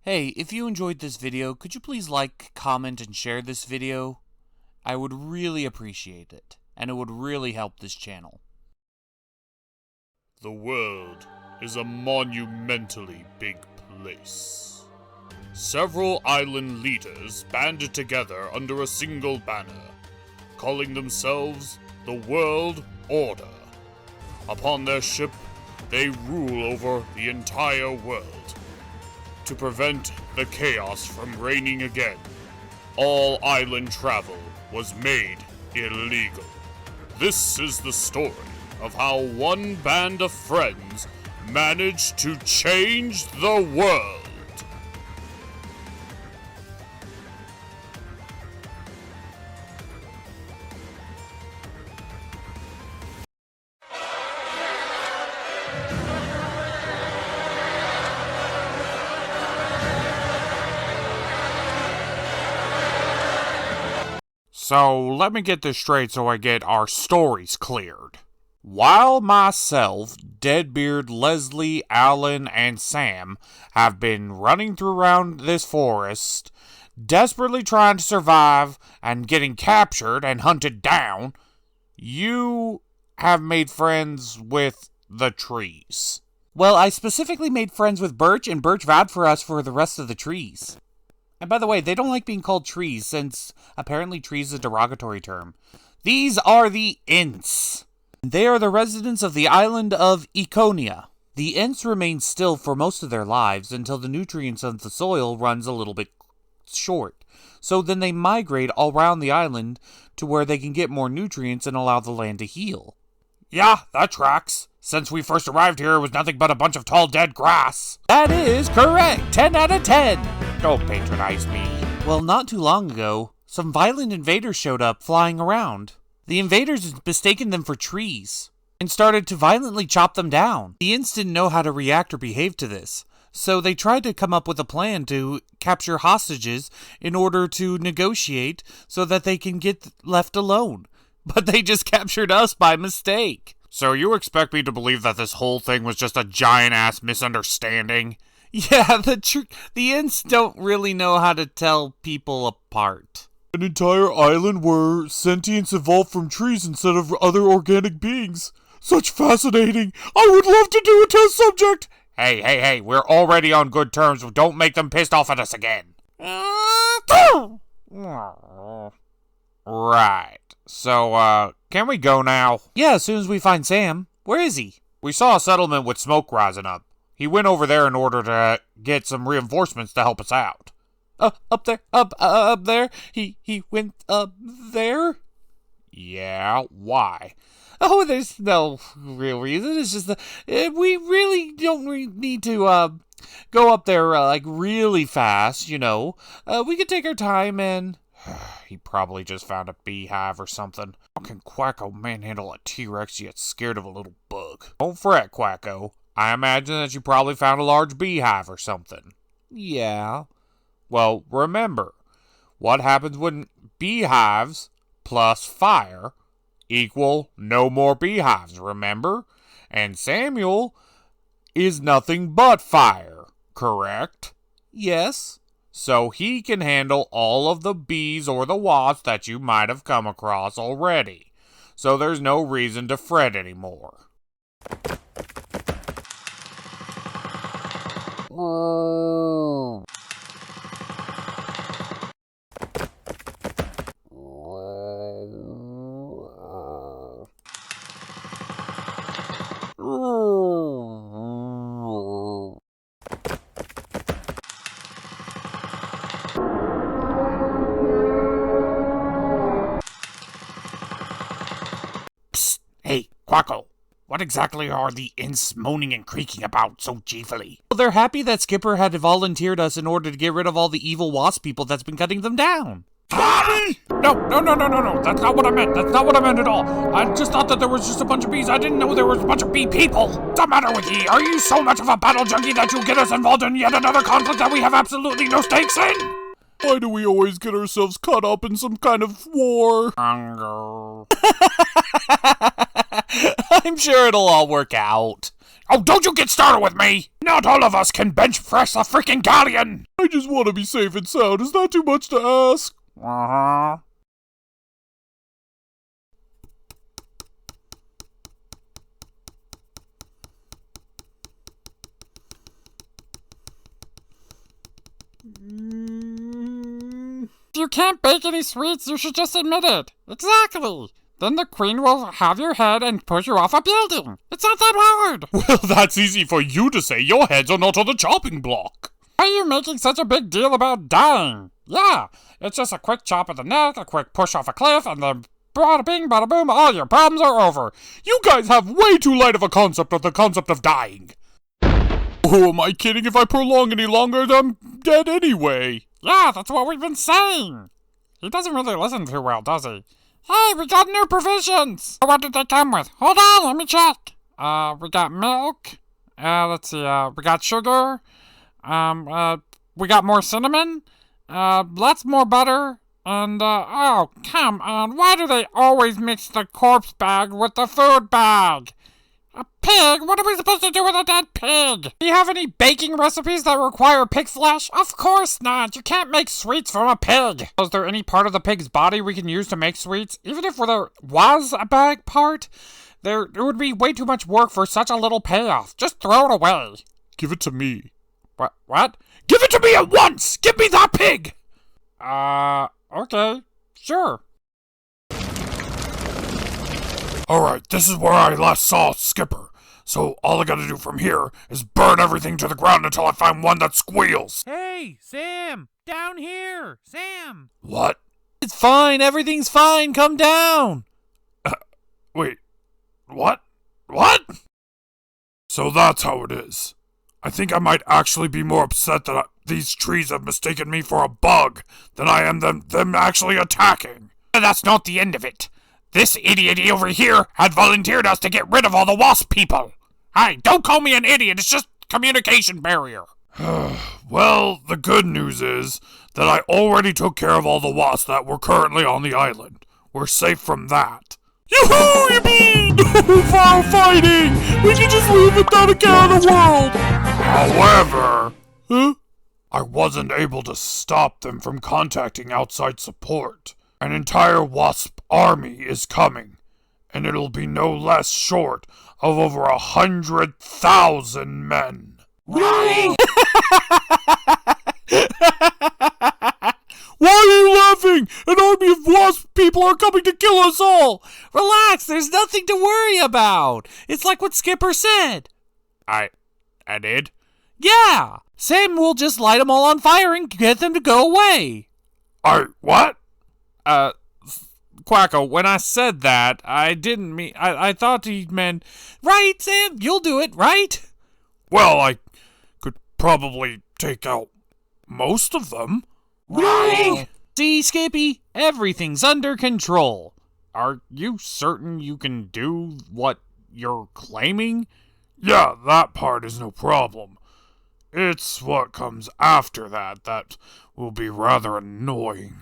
Hey, if you enjoyed this video, could you please like, comment, and share this video? I would really appreciate it, and it would really help this channel. The world is a monumentally big place. Several island leaders banded together under a single banner, calling themselves the World Order. Upon their ship, they rule over the entire world. To prevent the chaos from reigning again, all island travel was made illegal. This is the story of how one band of friends managed to change the world. So, let me get this straight so I get our stories cleared. While myself, Deadbeard, Leslie, Alan, and Sam have been running around this forest, desperately trying to survive and getting captured and hunted down, you have made friends with the trees. Well, I specifically made friends with Birch, and Birch vowed for us for the rest of the trees. And by the way, they don't like being called trees, since apparently trees is a derogatory term. These are the Ents. They are the residents of the island of Econia. The Ents remain still for most of their lives until the nutrients of the soil runs a little bit short. So then they migrate all around the island to where they can get more nutrients and allow the land to heal. Yeah, that tracks. Since we first arrived here, it was nothing but a bunch of tall dead grass. That is correct. 10 out of 10. Don't patronize me. Well, not too long ago, some violent invaders showed up flying around. The invaders had mistaken them for trees and started to violently chop them down. The Ents didn't know how to react or behave to this, so they tried to come up with a plan to capture hostages in order to negotiate so that they can get left alone. But they just captured us by mistake. So you expect me to believe that this whole thing was just a giant-ass misunderstanding? Yeah, the Ents don't really know how to tell people apart. An entire island where sentience evolved from trees instead of other organic beings. Such fascinating! I would love to do a test subject! Hey, we're already on good terms. Don't make them pissed off at us again. Right. So, can we go now? Yeah, as soon as we find Sam. Where is he? We saw a settlement with smoke rising up. He went over there in order to get some reinforcements to help us out. Up there? He went up there? Yeah, why? Oh, there's no real reason. It's just that we really don't need to, go up there, like, really fast, you know. We could take our time and... He probably just found a beehive or something. How can Quacko manhandle a T-Rex yet scared of a little bug? Don't fret, Quacko. I imagine that you probably found a large beehive or something. Yeah. Well, remember, what happens when beehives plus fire equal no more beehives, remember? And Samuel is nothing but fire, correct? Yes. So he can handle all of the bees or the wasps that you might have come across already. So there's no reason to fret anymore. Psst! Hey, Quacko! What exactly are the Ents moaning and creaking about so cheerfully? Well, they're happy that Skipper had volunteered us in order to get rid of all the evil wasp people that's been cutting them down. Bobby! No, that's not what I meant. That's not what I meant at all. I just thought that there was just a bunch of bees. I didn't know there was a bunch of bee people. What's the matter with ye? Are you so much of a battle junkie that you'll get us involved in yet another conflict that we have absolutely no stakes in? Why do we always get ourselves caught up in some kind of war? Hunger. I'm sure it'll all work out. Oh, don't you get started with me! Not all of us can bench press a freaking galleon! I just want to be safe and sound. Is that too much to ask? Uh-huh. If you can't bake any sweets, you should just admit it. Exactly. Then the queen will have your head and push you off a building. It's not that hard. Well, that's easy for you to say. Your heads are not on the chopping block. Why are you making such a big deal about dying? Yeah, it's just a quick chop of the neck, a quick push off a cliff, and then bada bing, bada boom, all your problems are over. You guys have way too light of a concept of the concept of dying. Who am I kidding? If I prolong any longer, I'm dead anyway. Yeah, that's what we've been saying. He doesn't really listen too well, does he? Hey, we got new provisions! What did they come with? Hold on, let me check. We got milk. Let's see, we got sugar. We got more cinnamon. Lots more butter. And, oh, come on. Why do they always mix the corpse bag with the food bag? A pig? What are we supposed to do with a dead pig? Do you have any baking recipes that require pig flesh? Of course not. You can't make sweets from a pig. Is there any part of the pig's body we can use to make sweets? Even if there was a bag part, it would be way too much work for such a little payoff. Just throw it away. Give it to me. What? Give it to me at once! Give me that pig! Okay. Sure. Alright, this is where I last saw Skipper. So all I gotta do from here is burn everything to the ground until I find one that squeals. Hey, Sam! Down here! Sam! What? It's fine, everything's fine, come down! Wait, what? What? So that's how it is. I think I might actually be more upset that these trees have mistaken me for a bug than I am them actually attacking. That's not the end of it. This idiot over here had volunteered us to get rid of all the wasp people. Hey, don't call me an idiot, it's just communication barrier. Well, the good news is that I already took care of all the wasps that were currently on the island. We're safe from that. Yoo-hoo, you mean? For our fighting! We can just leave without a care in the world! However, I wasn't able to stop them from contacting outside support. An entire wasp army is coming, and it'll be no less short of over 100,000 men. Really? Why are you laughing? An army of wasp people are coming to kill us all! Relax, there's nothing to worry about! It's like what Skipper said! I did? Yeah! Sam will just light them all on fire and get them to go away! What? Quacko, when I said that, I didn't mean... I thought he meant... Right, Sam? You'll do it, right? Well, I could probably take out most of them. Right! See, Skippy, everything's under control. Are you certain you can do what you're claiming? Yeah, that part is no problem. It's what comes after that will be rather annoying.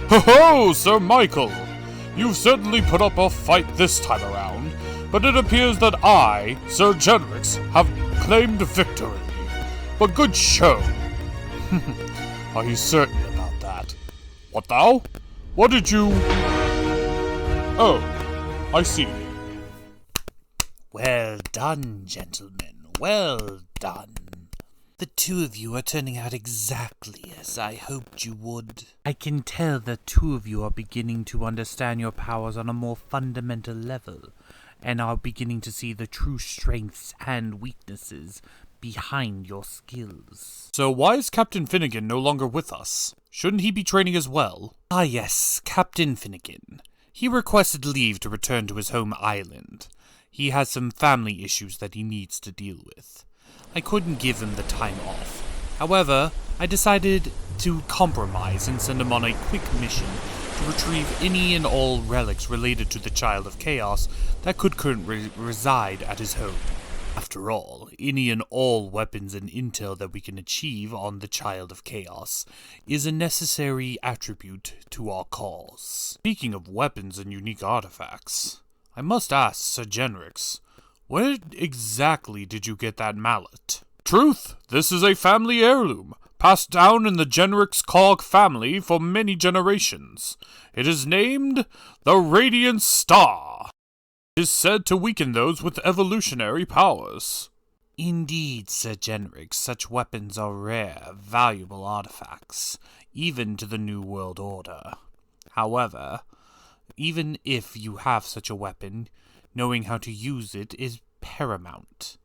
Ho-ho, Sir Michael! You've certainly put up a fight this time around, but it appears that I, Sir Genrix, have claimed victory. But good show. Are you certain about that? What thou? What did you... Oh, I see. Well done, gentlemen. Well done. The two of you are turning out exactly as I hoped you would. I can tell the two of you are beginning to understand your powers on a more fundamental level, and are beginning to see the true strengths and weaknesses behind your skills. So why is Captain Finnegan no longer with us? Shouldn't he be training as well? Ah yes, Captain Finnegan. He requested leave to return to his home island. He has some family issues that he needs to deal with. I couldn't give him the time off. However, I decided to compromise and send him on a quick mission to retrieve any and all relics related to the Child of Chaos that could currently reside at his home. After all, any and all weapons and intel that we can achieve on the Child of Chaos is a necessary attribute to our cause. Speaking of weapons and unique artifacts, I must ask Sir Genrix, where exactly did you get that mallet? Truth, this is a family heirloom, passed down in the Genrix Cog family for many generations. It is named the Radiant Star. It is said to weaken those with evolutionary powers. Indeed, Sir Genrix, such weapons are rare, valuable artifacts, even to the New World Order. However, even if you have such a weapon, knowing how to use it is paramount.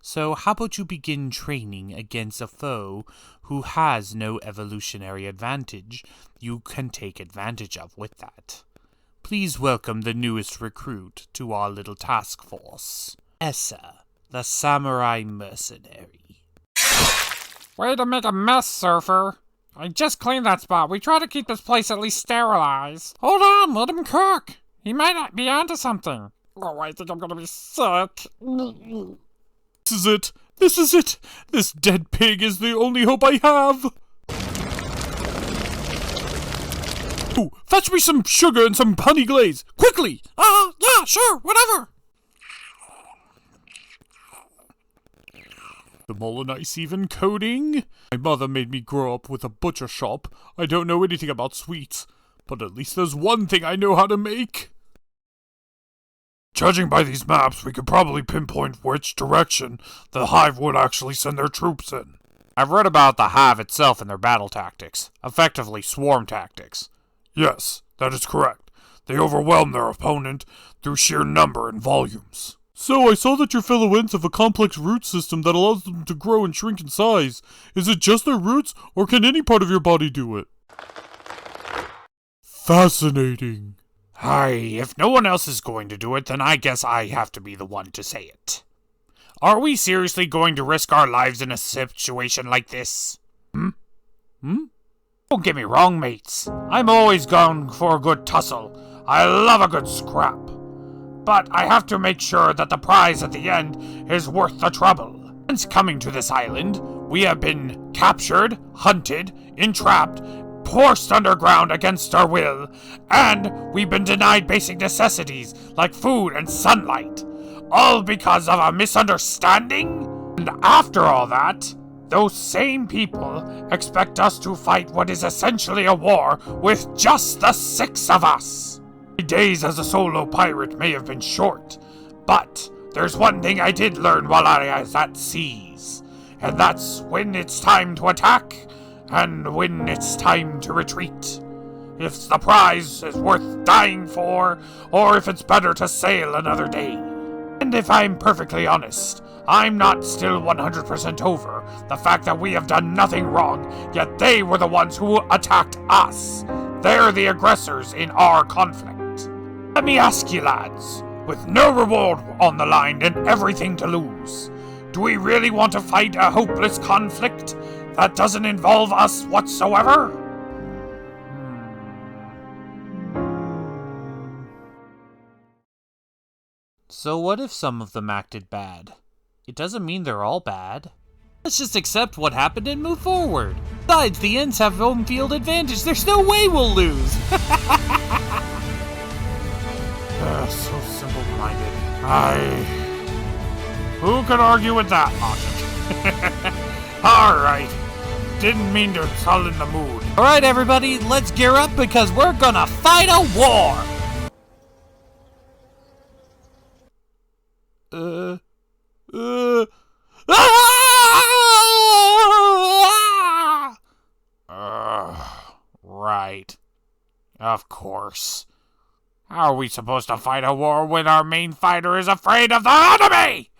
So how about you begin training against a foe who has no evolutionary advantage you can take advantage of with that. Please welcome the newest recruit to our little task force, Essa, the samurai mercenary. Way to make a mess, Surfer. I just cleaned that spot. We try to keep this place at least sterilized. Hold on, let him cook. He might not be onto something. Oh, I think I'm gonna be sick. This is it! This is it! This dead pig is the only hope I have! Ooh, fetch me some sugar and some honey glaze! Quickly! Yeah, sure, whatever. The Molinice even coding? My mother made me grow up with a butcher shop. I don't know anything about sweets, but at least there's one thing I know how to make. Judging by these maps, we could probably pinpoint which direction the Hive would actually send their troops in. I've read about the Hive itself and their battle tactics, effectively swarm tactics. Yes, that is correct. They overwhelm their opponent through sheer number and volumes. So I saw that your fellow Ents have a complex root system that allows them to grow and shrink in size. Is it just their roots, or can any part of your body do it? Fascinating. If no one else is going to do it, then I guess I have to be the one to say it. Are we seriously going to risk our lives in a situation like this? Don't get me wrong, mates. I'm always going for a good tussle. I love a good scrap. But I have to make sure that the prize at the end is worth the trouble. Since coming to this island, we have been captured, hunted, entrapped, forced underground against our will, and we've been denied basic necessities like food and sunlight, all because of a misunderstanding? And after all that, those same people expect us to fight what is essentially a war with just the 6 of us. My days as a solo pirate may have been short, but there's one thing I did learn while I was at seas, and that's when it's time to attack and when it's time to retreat. If the prize is worth dying for, or if it's better to sail another day. And if I'm perfectly honest, I'm not still 100% over the fact that we have done nothing wrong, yet they were the ones who attacked us. They're the aggressors in our conflict. Let me ask you, lads, with no reward on the line and everything to lose, do we really want to fight a hopeless conflict that doesn't involve us whatsoever? So what if some of them acted bad? It doesn't mean they're all bad. Let's just accept what happened and move forward. Besides, the Ents have home field advantage. There's no way we'll lose. So simple-minded. Who could argue with that logic? Alright. Didn't mean to sullen the mood. Alright, everybody, let's gear up because we're gonna fight a war! Right. Of course. How are we supposed to fight a war when our main fighter is afraid of the enemy?